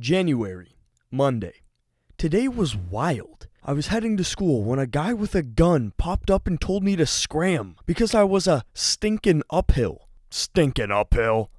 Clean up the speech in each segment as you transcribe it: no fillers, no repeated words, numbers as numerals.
January, Monday. Today was wild. I was heading to school when a guy with a gun popped up and told me to scram because I was a stinkin' uphill. Stinkin' uphill.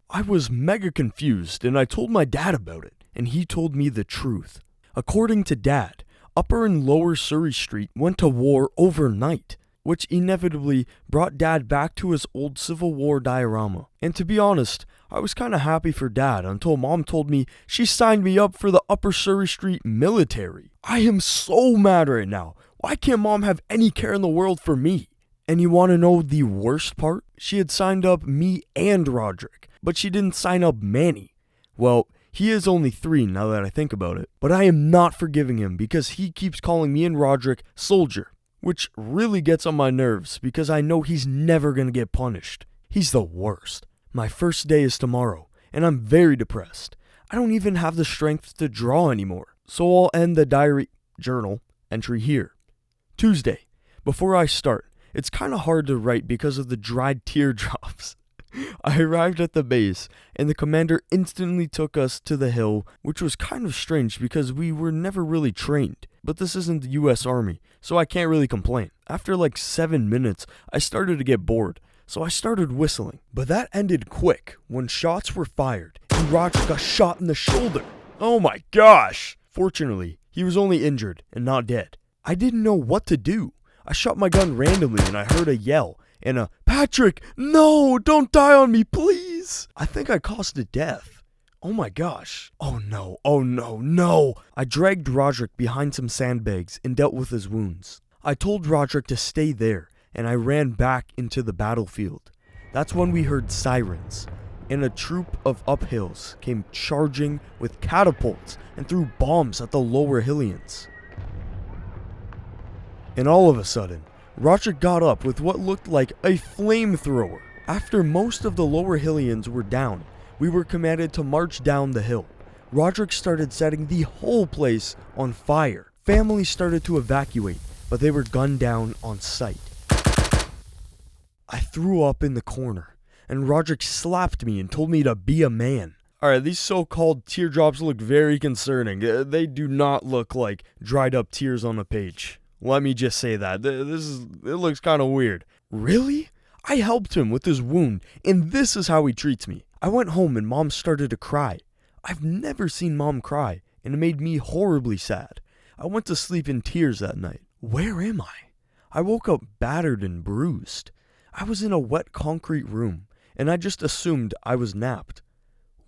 I was mega confused and I told my dad about it, and he told me the truth. According to Dad, Upper and Lower Surrey Street went to war overnight, which inevitably brought Dad back to his old Civil War diorama. And to be honest, I was kinda happy for Dad until Mom told me she signed me up for the Upper Surrey Street military. I am so mad right now. Why can't Mom have any care in the world for me? And you wanna know the worst part? She had signed up me and Roderick, but she didn't sign up Manny. Well, he is only 3 now that I think about it, but I am not forgiving him because he keeps calling me and Roderick soldier, which really gets on my nerves because I know he's never gonna get punished. He's the worst. My first day is tomorrow, and I'm very depressed. I don't even have the strength to draw anymore, so I'll end the diary journal entry here. Tuesday. Before I start, it's kinda hard to write because of the dried teardrops. I arrived at the base, and the commander instantly took us to the hill, which was kind of strange because we were never really trained. But this isn't the US Army, so I can't really complain. After like 7 minutes, I started to get bored, so I started whistling. But that ended quick when shots were fired, and Roger got shot in the shoulder. Oh my gosh! Fortunately, he was only injured and not dead. I didn't know what to do. I shot my gun randomly and I heard a yell and a, "Patrick, no, don't die on me, please." I think I caused a death. Oh my gosh. Oh no. I dragged Roderick behind some sandbags and dealt with his wounds. I told Roderick to stay there and I ran back into the battlefield. That's when we heard sirens, and a troop of uphills came charging with catapults and threw bombs at the lower Hillians. And all of a sudden, Roderick got up with what looked like a flamethrower. After most of the lower Hillians were down, we were commanded to march down the hill. Roderick started setting the whole place on fire. Families started to evacuate, but they were gunned down on sight. I threw up in the corner, and Roderick slapped me and told me to be a man. Alright, these so-called teardrops look very concerning. They do not look like dried up tears on a page. Let me just say that. It looks kind of weird. Really? I helped him with his wound, and this is how he treats me. I went home and Mom started to cry. I've never seen Mom cry, and it made me horribly sad. I went to sleep in tears that night. Where am I? I woke up battered and bruised. I was in a wet concrete room, and I just assumed I was napped.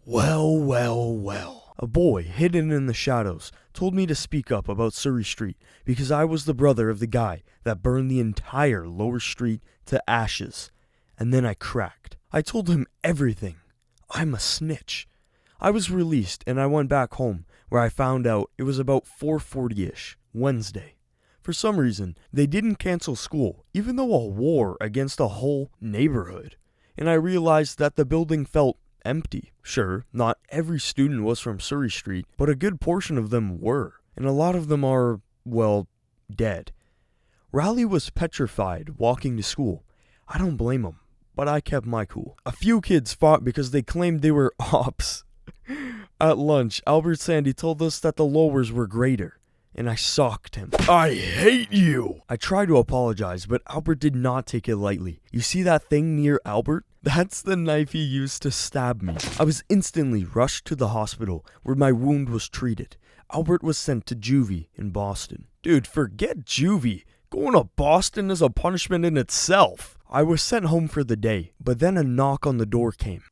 Well. A boy hidden in the shadows told me to speak up about Surrey Street because I was the brother of the guy that burned the entire lower street to ashes. And then I cracked. I told him everything. I'm a snitch. I was released and I went back home where I found out it was about 4:40ish, Wednesday. For some reason, they didn't cancel school, even though a war against a whole neighborhood. And I realized that the building felt empty. Sure, not every student was from Surrey Street, but a good portion of them were. And a lot of them are, well, dead. Riley was petrified walking to school. I don't blame him, but I kept my cool. A few kids fought because they claimed they were ops. At lunch, Albert Sandy told us that the lowers were greater, and I socked him. I hate you! I tried to apologize, but Albert did not take it lightly. You see that thing near Albert? That's the knife he used to stab me. I was instantly rushed to the hospital where my wound was treated. Albert was sent to juvie in Boston. Dude, forget juvie. Going to Boston is a punishment in itself. I was sent home for the day, but then a knock on the door came.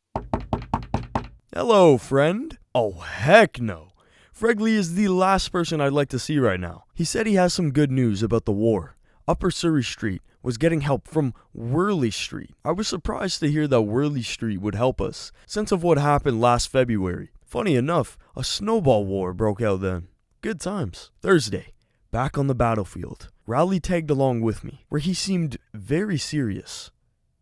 Hello, friend? Oh, heck no. Fregley is the last person I'd like to see right now. He said he has some good news about the war. Upper Surrey Street was getting help from Worley Street. I was surprised to hear that Worley Street would help us, since of what happened last February. Funny enough, a snowball war broke out then. Good times. Thursday, back on the battlefield. Rowley tagged along with me, where he seemed very serious.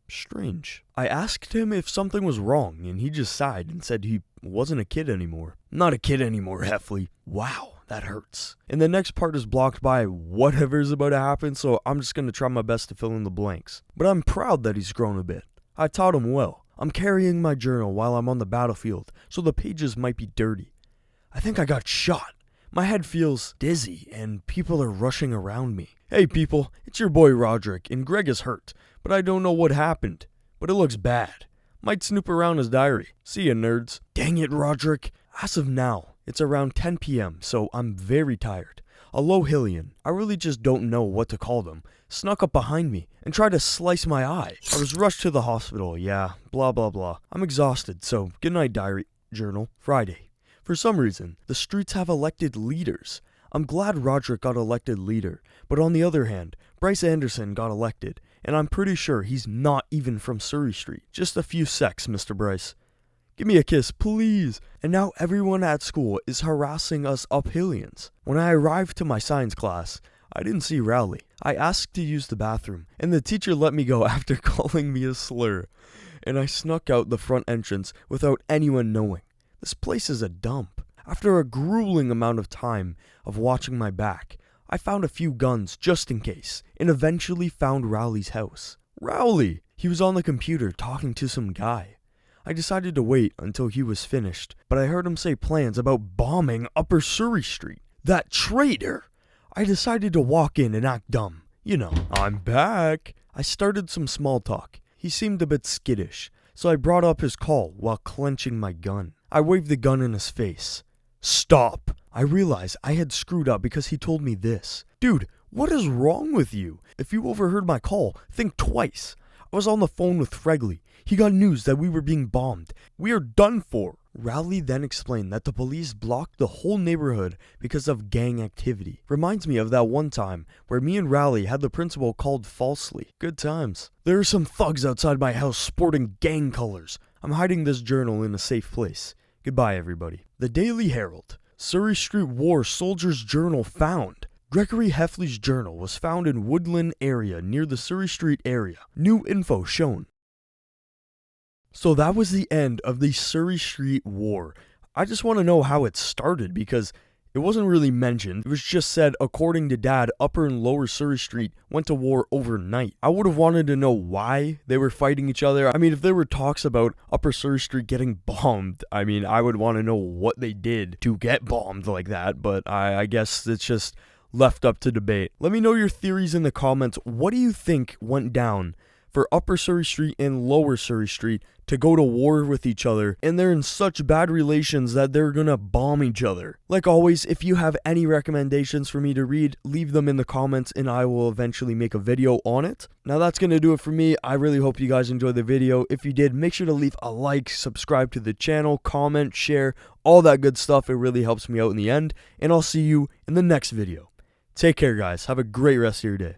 Strange. I asked him if something was wrong, and he just sighed and said he wasn't a kid anymore. Not a kid anymore, Heffley. Wow. That hurts. And the next part is blocked by whatever's about to happen, so I'm just going to try my best to fill in the blanks. But I'm proud that he's grown a bit. I taught him well. I'm carrying my journal while I'm on the battlefield, so the pages might be dirty. I think I got shot. My head feels dizzy, and people are rushing around me. Hey people, it's your boy Roderick, and Greg is hurt, but I don't know what happened. But it looks bad. Might snoop around his diary. See ya, nerds. Dang it, Roderick. As of now, it's around 10 p.m., so I'm very tired. A Lohillian, I really just don't know what to call them, snuck up behind me and tried to slice my eye. I was rushed to the hospital, yeah, blah blah blah. I'm exhausted, so good night, diary journal. Friday. For some reason, the streets have elected leaders. I'm glad Roderick got elected leader, but on the other hand, Bryce Anderson got elected, and I'm pretty sure he's not even from Surrey Street. Just a few secs, Mr. Bryce. Give me a kiss, please. And now everyone at school is harassing us uphillians. When I arrived to my science class, I didn't see Rowley. I asked to use the bathroom, and the teacher let me go after calling me a slur. And I snuck out the front entrance without anyone knowing. This place is a dump. After a grueling amount of time of watching my back, I found a few guns just in case, and eventually found Rowley's house. Rowley! He was on the computer talking to some guy. I decided to wait until he was finished, but I heard him say plans about bombing Upper Surrey Street. That traitor! I decided to walk in and act dumb. You know, I'm back. I started some small talk. He seemed a bit skittish, so I brought up his call while clenching my gun. I waved the gun in his face. Stop! I realized I had screwed up because he told me this. Dude, what is wrong with you? If you overheard my call, think twice. I was on the phone with Fregley. He got news that we were being bombed. We are done for. Rowley then explained that the police blocked the whole neighborhood because of gang activity. Reminds me of that one time where me and Rowley had the principal called falsely. Good times. There are some thugs outside my house sporting gang colors. I'm hiding this journal in a safe place. Goodbye, everybody. The Daily Herald. Surrey Street War Soldier's Journal found. Gregory Heffley's journal was found in Woodland area near the Surrey Street area. New info shown. So that was the end of the Surrey Street War. I just want to know how it started because it wasn't really mentioned. It was just said, according to Dad, Upper and Lower Surrey Street went to war overnight. I would have wanted to know why they were fighting each other. I mean, if there were talks about Upper Surrey Street getting bombed, I mean, I would want to know what they did to get bombed like that. But I guess it's just left up to debate. Let me know your theories in the comments. What do you think went down for Upper Surrey Street and Lower Surrey Street to go to war with each other, and they're in such bad relations that they're gonna bomb each other? Like always, if you have any recommendations for me to read, leave them in the comments and I will eventually make a video on it. Now that's gonna do it for me. I really hope you guys enjoyed the video. If you did, make sure to leave a like, subscribe to the channel, comment, share, all that good stuff. It really helps me out in the end, and I'll see you in the next video. Take care, guys. Have a great rest of your day.